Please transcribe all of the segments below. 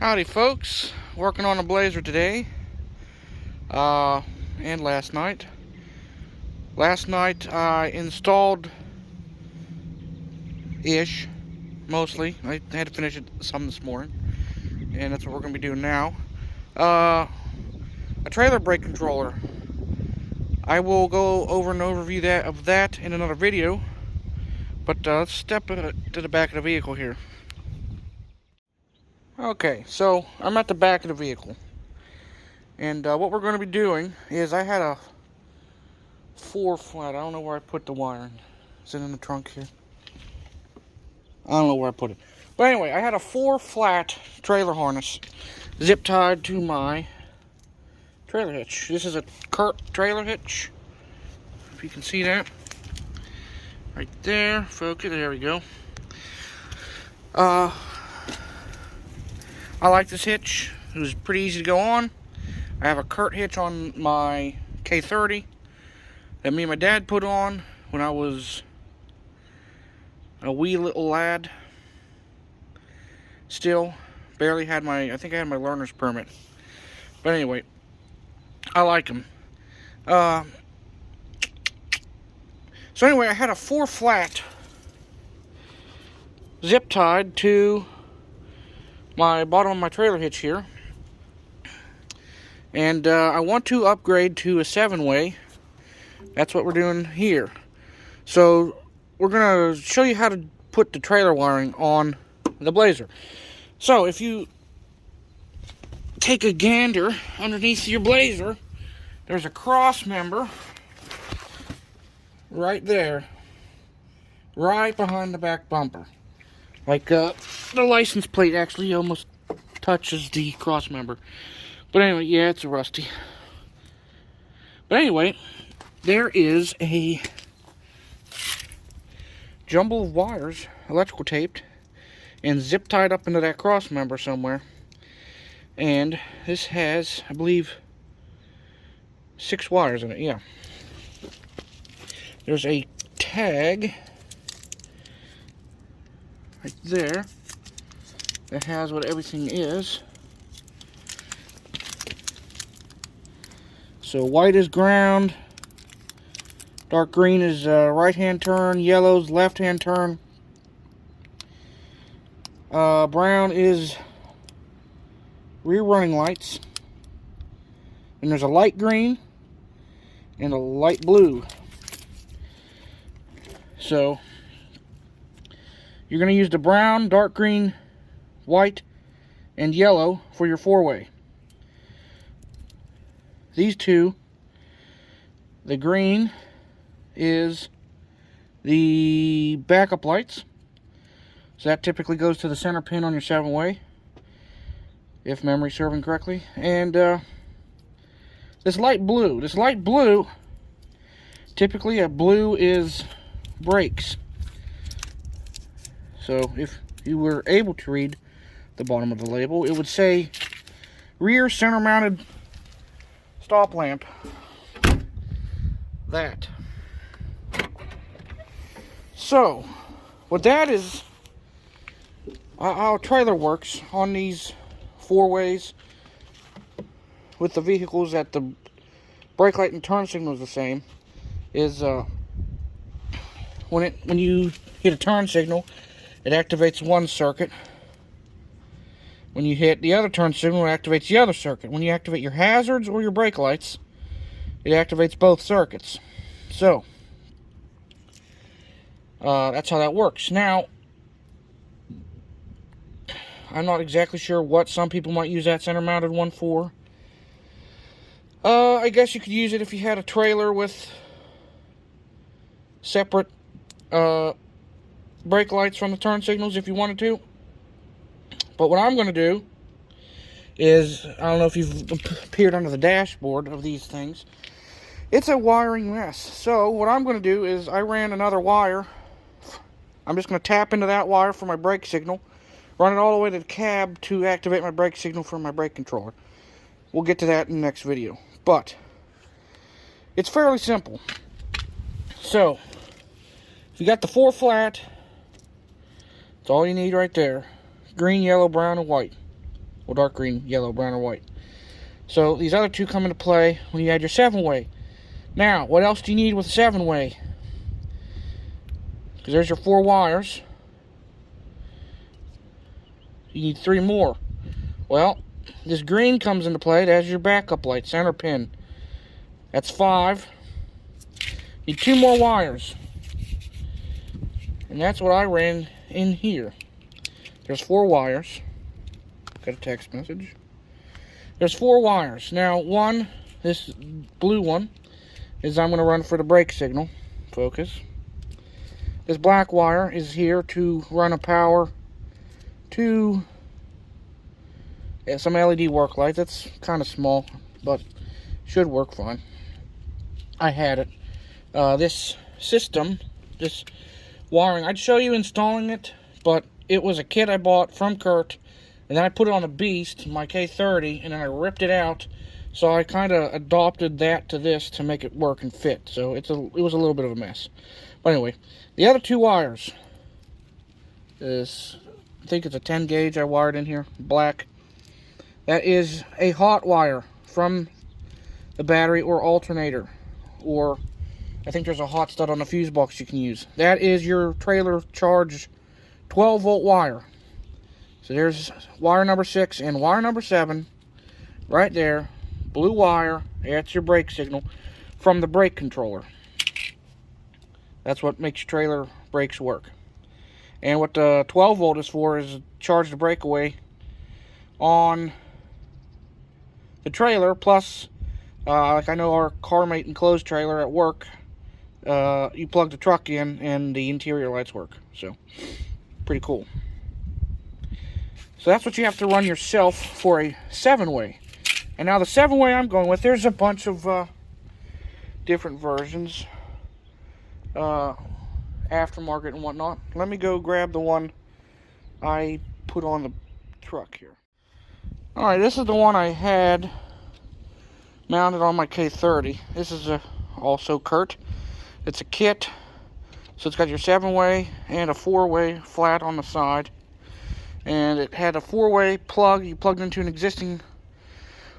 Howdy folks, working on a Blazer today, and last night. Last night I installed mostly. I had to finish it some this morning, and that's what we're going to be doing now. A trailer brake controller. I will go over an overview of that in another video, but let's step to the back of the vehicle here. Okay, so I'm at the back of the vehicle, and what we're going to be doing is I had a 4-flat. I don't know where I put the wiring. Is it in the trunk here? I don't know where I put it. But anyway, I had a 4-flat trailer harness zip tied to my trailer hitch. This is a Kurt trailer hitch. If you can see that. Right there. Focus. There we go. I like this hitch. It was pretty easy to go on. I have a Kurt hitch on my K30 that me and my dad put on when I was a wee little lad. Still, barely had I think I had my learner's permit. But anyway, I like them. So anyway, I had a 4-flat zip tied to my bottom of my trailer hitch here, and I want to upgrade to a 7-way. That's what we're doing here. So we're gonna show you how to put the trailer wiring on the Blazer. So if you take a gander underneath your Blazer, there's a cross member right there, right behind the back bumper. Like the license plate actually almost touches the cross member. But anyway, yeah, it's rusty. But anyway, there is a jumble of wires, electrical taped, and zip tied up into that cross member somewhere. And this has, I believe, 6 wires in it, yeah. There's a tag right there that has what everything is. So white is ground, dark green is right hand turn, yellow's left hand turn, brown is rear running lights, and there's a light green and a light blue. So you're going to use the brown, dark green, white, and yellow for your 4-way. These two, the green is the backup lights. So that typically goes to the center pin on your 7-way, if memory serving correctly. And this light blue, typically a blue is brakes. So if you were able to read the bottom of the label, it would say rear center mounted stop lamp. That. So what that is, how a trailer works on these 4-ways with the vehicles that the brake light and turn signal is the same, is when you hit a turn signal, it activates one circuit. When you hit the other turn signal, it activates the other circuit. When you activate your hazards or your brake lights, it activates both circuits. So that's how that works. Now, I'm not exactly sure what some people might use that center mounted one for. I guess you could use it if you had a trailer with separate brake lights from the turn signals if you wanted to. But what I'm going to do is, I don't know if you've peered under the dashboard of these things. It's a wiring mess. So what I'm going to do is I ran another wire. I'm just going to tap into that wire for my brake signal, run it all the way to the cab to activate my brake signal for my brake controller. We'll get to that in the next video. But it's fairly simple. So if you got the 4-flat, that's all you need right there. Green, yellow, brown, and white. Well, dark green, yellow, brown, or white. So these other two come into play when you add your 7-way. Now, what else do you need with a 7-way? Because there's your 4 wires. You need 3 more. Well, this green comes into play. That's your backup light, center pin. That's 5. You need 2 more wires. And that's what I ran in here. There's 4 wires. Got a text message. There's 4 wires. Now, this blue one, is I'm going to run for the brake signal. Focus. This black wire is here to run a power to some LED work lights. That's kind of small, but should work fine. I had it. This system, this wiring, I'd show you installing it, but it was a kit I bought from Kurt, and then I put it on a Beast, my K30, and then I ripped it out. So I kind of adopted that to this to make it work and fit. So it was a little bit of a mess. But anyway, the other 2 wires is, I think it's a 10 gauge I wired in here, black. That is a hot wire from the battery or alternator. Or I think there's a hot stud on the fuse box you can use. That is your trailer charge 12 volt wire. So there's wire number 6 and wire number 7 right there. Blue wire, that's your brake signal from the brake controller. That's what makes your trailer brakes work. And what the 12 volt is for is charge the breakaway on the trailer. Plus, like I know our CarMate enclosed trailer at work, you plug the truck in and the interior lights work. So, pretty cool. So that's what you have to run yourself for a 7-way. And now the 7-way I'm going with, there's a bunch of different versions, aftermarket and whatnot. Let me go grab the one I put on the truck here. Alright, this is the one I had mounted on my K30. This is also Kurt. It's a kit, so it's got your 7-way and a 4-way flat on the side. And it had a 4-way plug. You plugged into an existing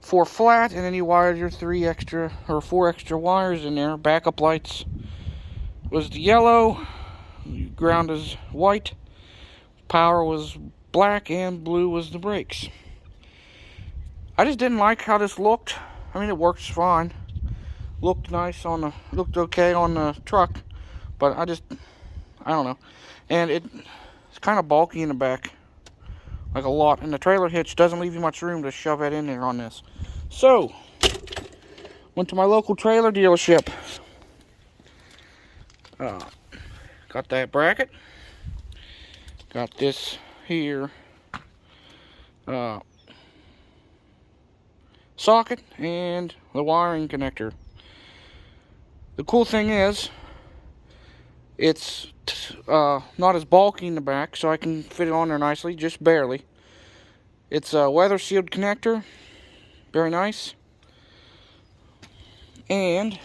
4 flat, and then you wired your 4 extra wires in there. Backup lights was the yellow, ground is white, power was black, and blue was the brakes. I just didn't like how this looked. I mean, it works fine. Looked nice looked okay on the truck, but I don't know. And it's kind of bulky in the back, like a lot. And the trailer hitch doesn't leave you much room to shove it in there on this. So, went to my local trailer dealership. Got that bracket. Got this here socket and the wiring connector. The cool thing is, it's not as bulky in the back, so I can fit it on there nicely, just barely. It's a weather sealed connector, very nice. And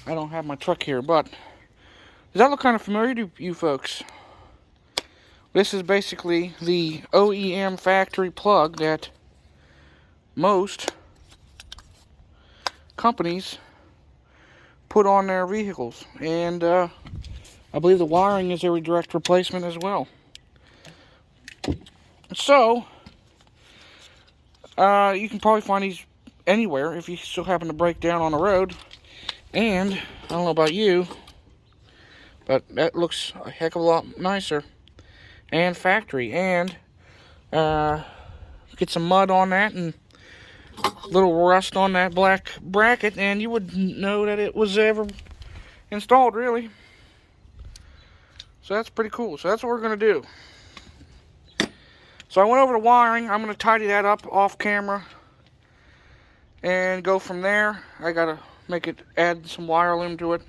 I don't have my truck here, but does that look kind of familiar to you folks? This is basically the OEM factory plug that most companies put on their vehicles, and I believe the wiring is a direct replacement as well. So you can probably find these anywhere if you still happen to break down on the road. And I don't know about you, but that looks a heck of a lot nicer and factory. And get some mud on that and a little rust on that black bracket, and you would know that it was ever installed, really. So that's pretty cool. So that's what we're going to do. So I went over the wiring. I'm going to tidy that up off camera and go from there. I got to add some wire loom to it,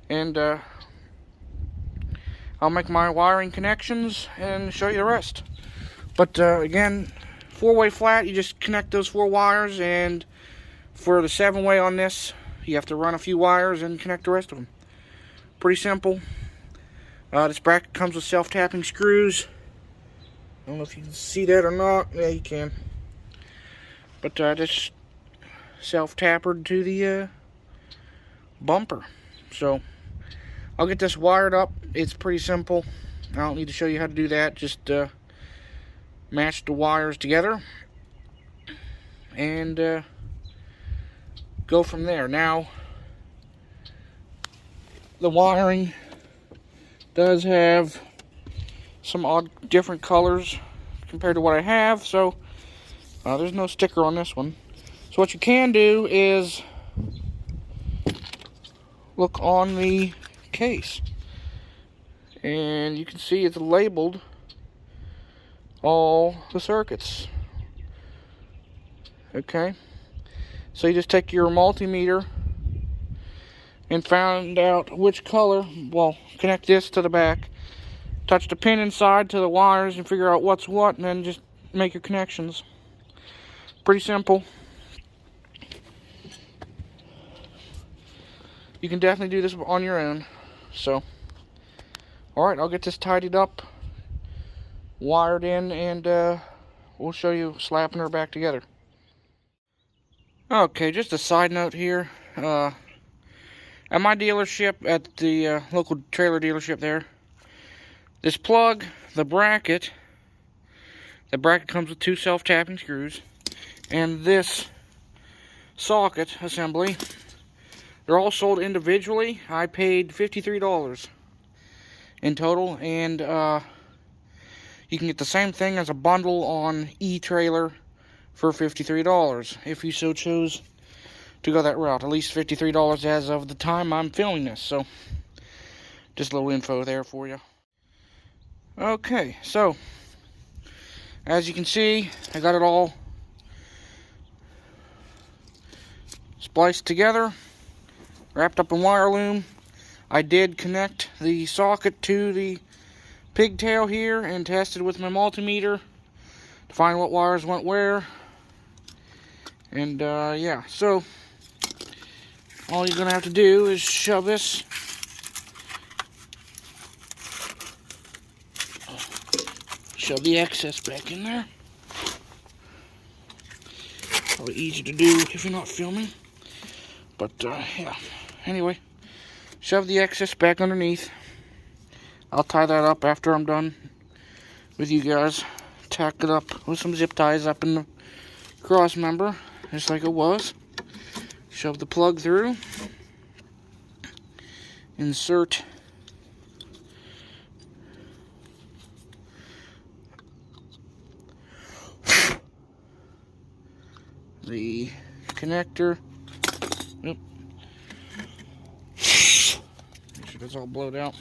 and I'll make my wiring connections and show you the rest. But again, 4-way flat, you just connect those 4 wires, and for the 7-way on this, you have to run a few wires and connect the rest of them. Pretty simple. This bracket comes with self-tapping screws. I don't know if you can see that or not. Yeah, you can. But I just self-tapered to the bumper. So I'll get this wired up. It's pretty simple. I don't need to show you how to do that. Just match the wires together and go from there. Now, the wiring does have some odd different colors compared to what I have, so there's no sticker on this one. So what you can do is look on the case, and you can see it's labeled all the circuits. Okay, so you just take your multimeter and find out which color. Well, connect this to the back, touch the pin inside to the wires and figure out what's what, and then just make your connections. Pretty simple. You can definitely do this on your own. So, alright, I'll get this tidied up, wired in, and we'll show you slapping her back together. Okay, just a side note here. At my dealership, at the local trailer dealership there, this plug, the bracket comes with 2 self-tapping screws, and this socket assembly, they're all sold individually. I paid $53 in total, and you can get the same thing as a bundle on eTrailer for $53 if you so chose to go that route. At least $53 as of the time I'm filming this. So just a little info there for you. Okay, so as you can see, I got it all spliced together, wrapped up in wire loom. I did connect the socket to the pigtail here and tested with my multimeter to find what wires went where. And yeah, so all you're gonna have to do is shove this the excess back in there. Probably easy to do if you're not filming, but yeah, anyway, shove the excess back underneath. I'll tie that up after I'm done with you guys. Tack it up with some zip ties up in the cross member, just like it was. Shove the plug through, insert the connector. Oop. Make sure that's all blowed out.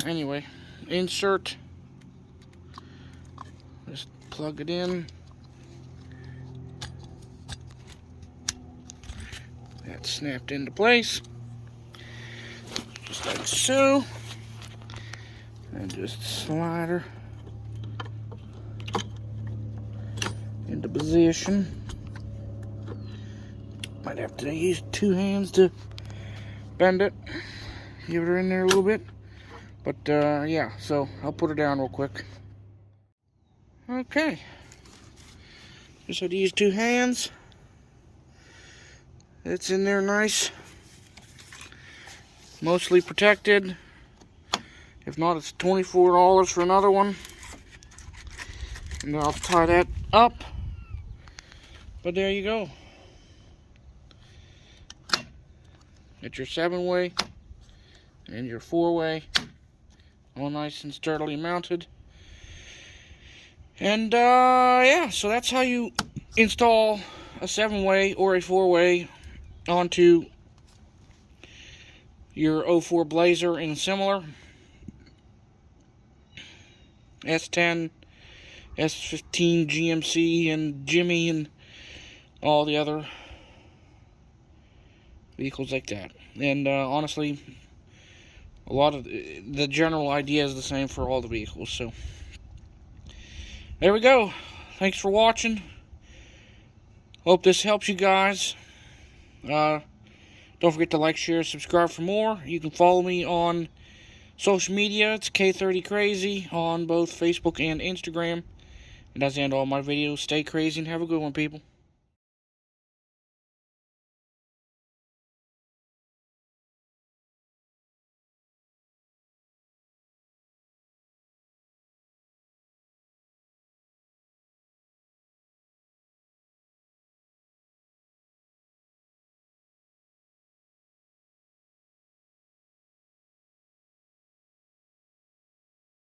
Anyway, insert, just plug it in. That's snapped into place, just like so, and just slide her into position. Might have to use 2 hands to bend it, give her in there a little bit, but yeah, so I'll put her down real quick. Okay, just had to use 2 hands. It's in there nice, mostly protected. If not, it's $24 for another one, and I'll tie that up. But there you go. Get your 7-way and your 4-way all nice and sturdily mounted. And yeah, so that's how you install a 7-way or a 4-way onto your 04 Blazer and similar. S10, S15, GMC, and Jimmy, and all the other vehicles like that. And honestly, a lot of the general idea is the same for all the vehicles. So there we go. Thanks for watching. Hope this helps you guys. Don't forget to like, share, subscribe for more. You can follow me on Social media, it's K30Crazy on both Facebook and Instagram. And that's the end of all my videos. Stay crazy and have a good one, people.